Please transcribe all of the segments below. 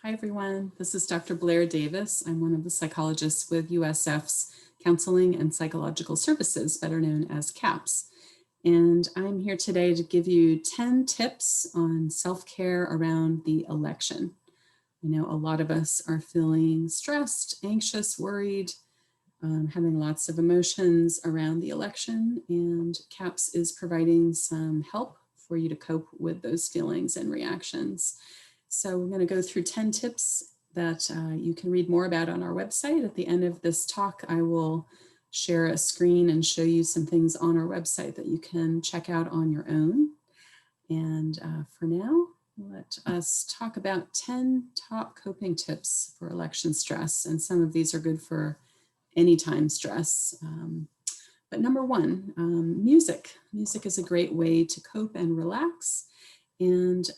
Hi, everyone. This is Dr. Blair Davis. I'm one of the psychologists with USF's Counseling and Psychological Services, better known as CAPS. And I'm here today to give you 10 tips on self-care around the election. I know a lot of us are feeling stressed, anxious, worried, having lots of emotions around the election, and CAPS is providing some help for you to cope with those feelings and reactions. So we're going to go through 10 tips that you can read more about on our website. At the end of this talk, I will share a screen and show you some things on our website that you can check out on your own. And for now, let us talk about 10 top coping tips for election stress. And some of these are good for anytime stress. But number one, music. Music is a great way to cope and relax. And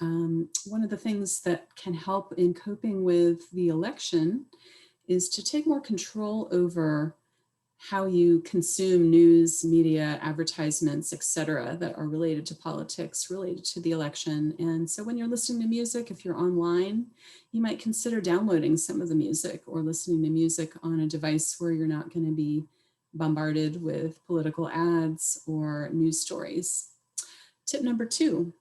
one of the things that can help in coping with the election is to take more control over how you consume news, media, advertisements, etc., that are related to politics, related to the election. And so when you're listening to music, if you're online, you might consider downloading some of the music or listening to music on a device where you're not going to be bombarded with political ads or news stories. Tip number two,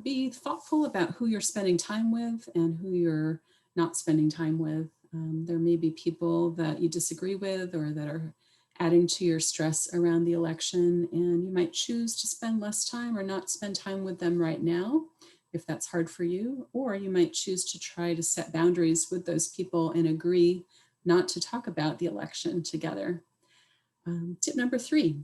be thoughtful about who you're spending time with and who you're not spending time with. There may be people that you disagree with or that are adding to your stress around the election, and you might choose to spend less time or not spend time with them right now if that's hard for you, or you might choose to try to set boundaries with those people and agree not to talk about the election together. Tip number three,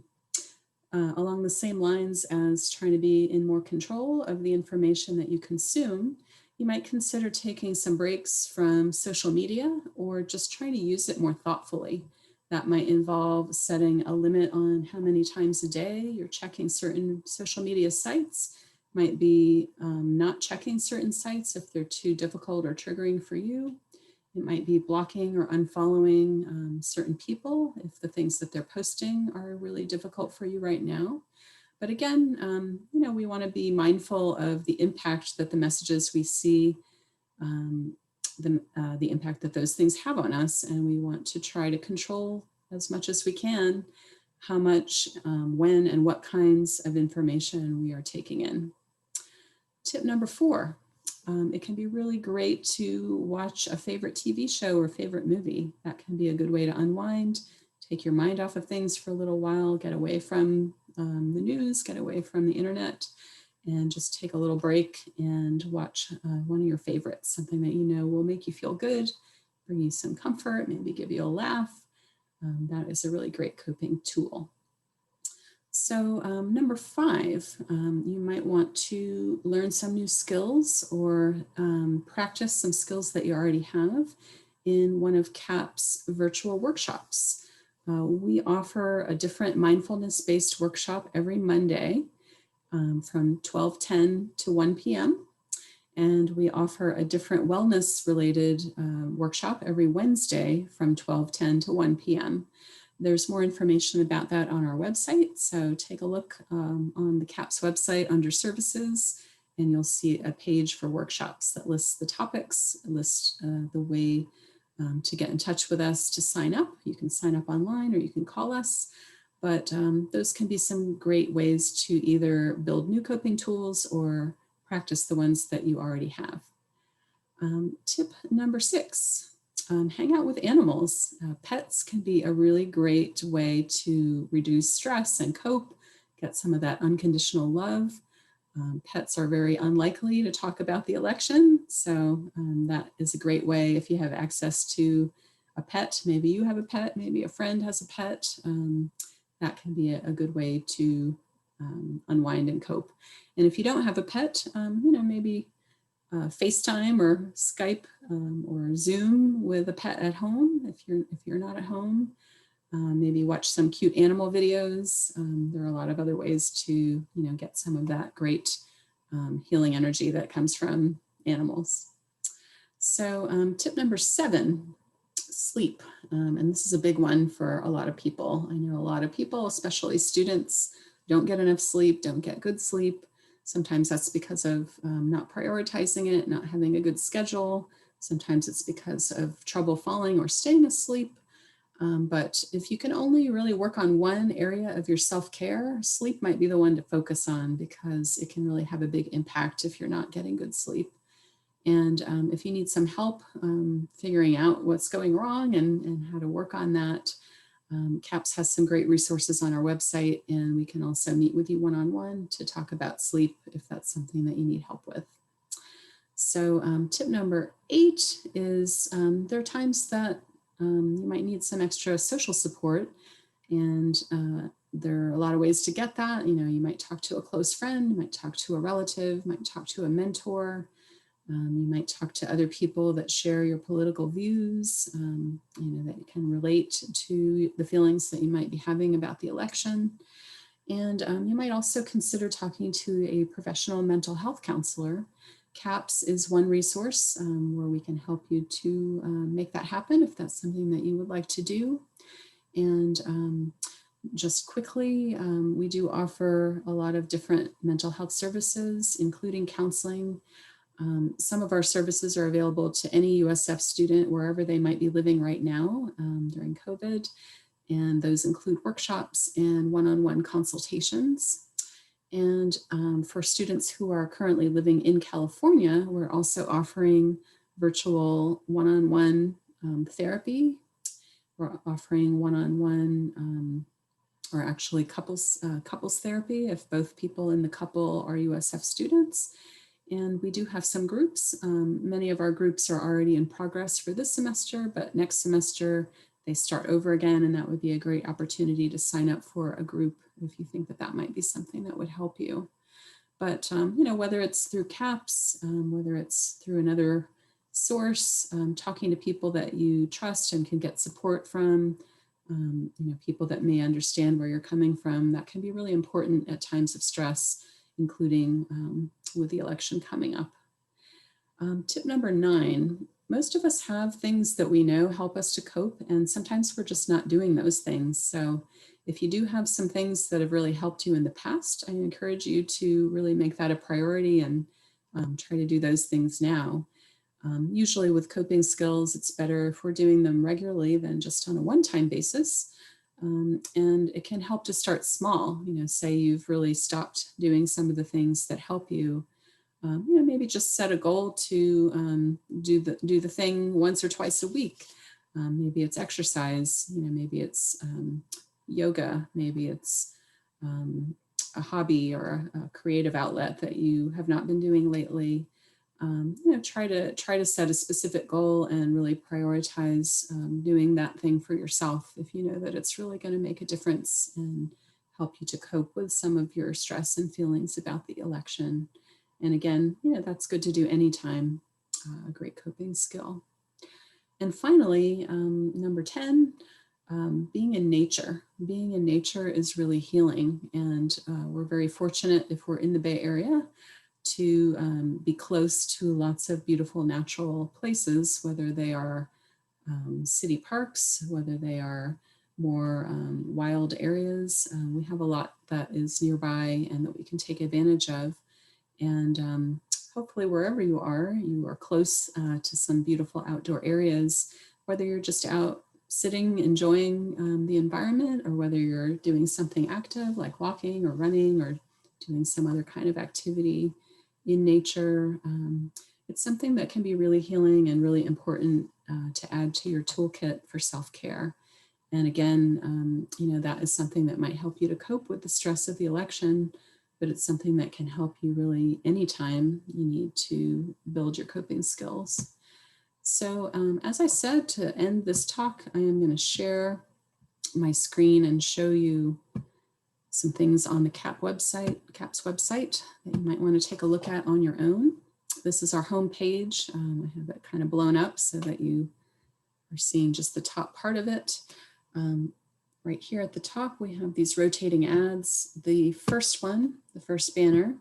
along the same lines as trying to be in more control of the information that you consume, you might consider taking some breaks from social media or just trying to use it more thoughtfully. That might involve setting a limit on how many times a day you're checking certain social media sites. Might be not checking certain sites if they're too difficult or triggering for you. It might be blocking or unfollowing certain people if the things that they're posting are really difficult for you right now. But again, we want to be mindful of the impact that the messages we see, the impact that those things have on us. And we want to try to control as much as we can how much, when, and what kinds of information we are taking in. Tip number four, it can be really great to watch a favorite TV show or favorite movie. That can be a good way to unwind, take your mind off of things for a little while, get away from the news, get away from the internet, and just take a little break and watch one of your favorites, something that you know will make you feel good, bring you some comfort, maybe give you a laugh. That is a really great coping tool. So number five, you might want to learn some new skills or practice some skills that you already have in one of CAP's virtual workshops. We offer a different mindfulness-based workshop every Monday from 12:10 to 1 p.m. And we offer a different wellness-related workshop every Wednesday from 12:10 to 1 p.m. There's more information about that on our website. So take a look on the CAPS website under services, and you'll see a page for workshops that lists the topics, lists the way to get in touch with us to sign up. You can sign up online or you can call us. But those can be some great ways to either build new coping tools or practice the ones that you already have. Tip number six, hang out with animals. Pets can be a really great way to reduce stress and cope, get some of that unconditional love. Pets are very unlikely to talk about the election, so that is a great way if you have access to a pet. Maybe you have a pet, maybe a friend has a pet. That can be a good way to unwind and cope. And if you don't have a pet, maybe FaceTime or Skype or Zoom with a pet at home if you're not at home. Maybe watch some cute animal videos. There are a lot of other ways to get some of that great healing energy that comes from animals. So tip number seven, sleep. And this is a big one for a lot of people. I know a lot of people, especially students, don't get enough sleep, don't get good sleep. Sometimes that's because of not prioritizing it, not having a good schedule. Sometimes it's because of trouble falling or staying asleep. But if you can only really work on one area of your self-care, sleep might be the one to focus on, because it can really have a big impact if you're not getting good sleep. And if you need some help figuring out what's going wrong and how to work on that, CAPS has some great resources on our website, and we can also meet with you one-on-one to talk about sleep if that's something that you need help with. So tip number 8 is there are times that you might need some extra social support, and there are a lot of ways to get that. You know, you might talk to a close friend, you might talk to a relative, might talk to a mentor. You might talk to other people that share your political views, you know, that can relate to the feelings that you might be having about the election. And you might also consider talking to a professional mental health counselor. CAPS is one resource where we can help you to make that happen if that's something that you would like to do. And just quickly, we do offer a lot of different mental health services, including counseling. Some of our services are available to any USF student wherever they might be living right now during COVID. And those include workshops and one-on-one consultations. And for students who are currently living in California, we're also offering virtual one-on-one therapy. We're offering one-on-one or actually couples therapy if both people in the couple are USF students. And we do have some groups. Many of our groups are already in progress for this semester, but next semester they start over again, and that would be a great opportunity to sign up for a group if you think that that might be something that would help you. But you know, whether it's through CAPS, whether it's through another source, talking to people that you trust and can get support from, you know, people that may understand where you're coming from, that can be really important at times of stress, including with the election coming up. Tip number 9, most of us have things that we know help us to cope, and sometimes we're just not doing those things. So if you do have some things that have really helped you in the past, I encourage you to really make that a priority and try to do those things now. Usually with coping skills, it's better if we're doing them regularly than just on a one-time basis. And it can help to start small. You know, say you've really stopped doing some of the things that help you. You know, maybe just set a goal to do the thing once or twice a week. Maybe it's exercise. You know, maybe it's yoga. Maybe it's a hobby or a creative outlet that you have not been doing lately. You know, try to set a specific goal and really prioritize doing that thing for yourself if you know that it's really going to make a difference and help you to cope with some of your stress and feelings about the election. And again, you know, that's good to do anytime, a great coping skill. And finally, number 10, being in nature. Being in nature is really healing. And we're very fortunate if we're in the Bay Area to be close to lots of beautiful natural places, whether they are city parks, whether they are more wild areas. We have a lot that is nearby and that we can take advantage of. And hopefully wherever you are close to some beautiful outdoor areas, whether you're just out sitting, enjoying the environment, or whether you're doing something active like walking or running or doing some other kind of activity in nature. It's something that can be really healing and really important to add to your toolkit for self-care. And again, you know, that is something that might help you to cope with the stress of the election, but it's something that can help you really anytime you need to build your coping skills. So as I said, to end this talk, I am going to share my screen and show you some things on the CAPS website that you might want to take a look at on your own. This is our home page. I have it kind of blown up so that you are seeing just the top part of it. Right here at the top, we have these rotating ads. The first one, the first banner,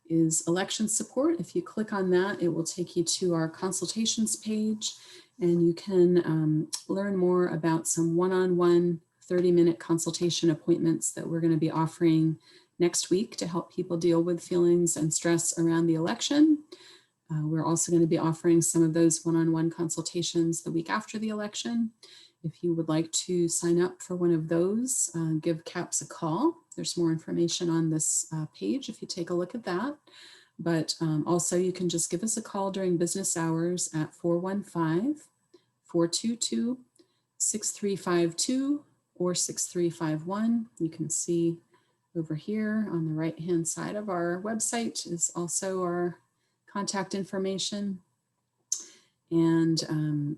is election support. If you click on that, it will take you to our consultations page, and you can learn more about some one-on-one 30-minute consultation appointments that we're going to be offering next week to help people deal with feelings and stress around the election. We're also going to be offering some of those one-on-one consultations the week after the election. If you would like to sign up for one of those, give CAPS a call. There's more information on this page if you take a look at that. But also you can just give us a call during business hours at 415-422-6352 or 6351. You can see over here on the right-hand side of our website is also our contact information. And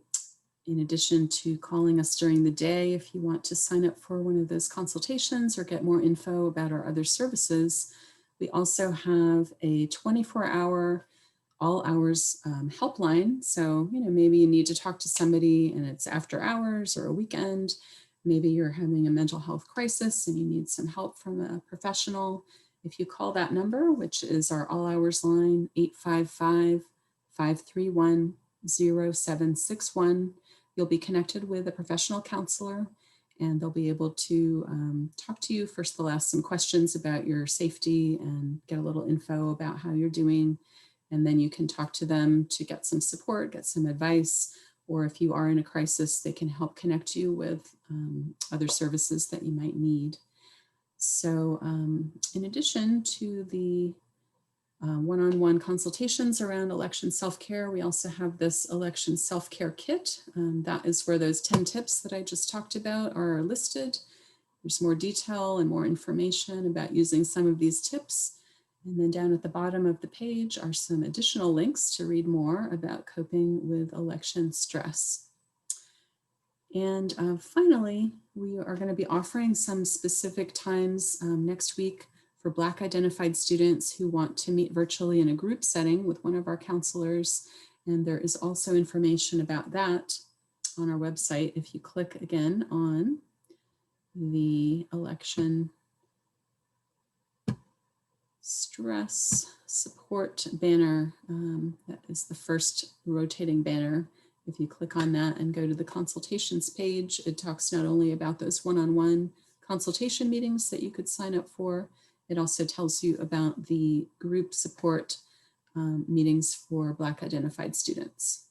in addition to calling us during the day, if you want to sign up for one of those consultations or get more info about our other services, we also have a 24-hour, all hours helpline. So, maybe you need to talk to somebody and it's after hours or a weekend. Maybe you're having a mental health crisis and you need some help from a professional. If you call that number, which is our all hours line, 855-531-0761, you'll be connected with a professional counselor and they'll be able to talk to you. First, they'll ask some questions about your safety and get a little info about how you're doing. And then you can talk to them to get some support, get some advice, or if you are in a crisis, they can help connect you with other services that you might need. So in addition to the one-on-one consultations around election self-care, we also have this election self-care kit. That is where those 10 tips that I just talked about are listed. There's more detail and more information about using some of these tips. And then down at the bottom of the page are some additional links to read more about coping with election stress. And finally, we are going to be offering some specific times next week for Black identified students who want to meet virtually in a group setting with one of our counselors. And there is also information about that on our website. If you click again on the election stress support banner, that is the first rotating banner. If you click on that and go to the consultations page, it talks not only about those one-on-one consultation meetings that you could sign up for, it also tells you about the group support meetings for Black identified students.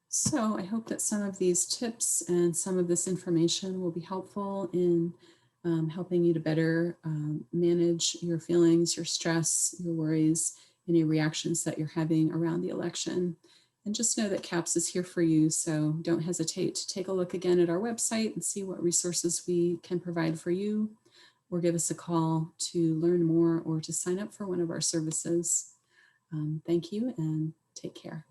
So I hope that some of these tips and some of this information will be helpful in helping you to better manage your feelings, your stress, your worries, any reactions that you're having around the election. And just know that CAPS is here for you, so don't hesitate to take a look again at our website and see what resources we can provide for you, or give us a call to learn more or to sign up for one of our services. Thank you and take care.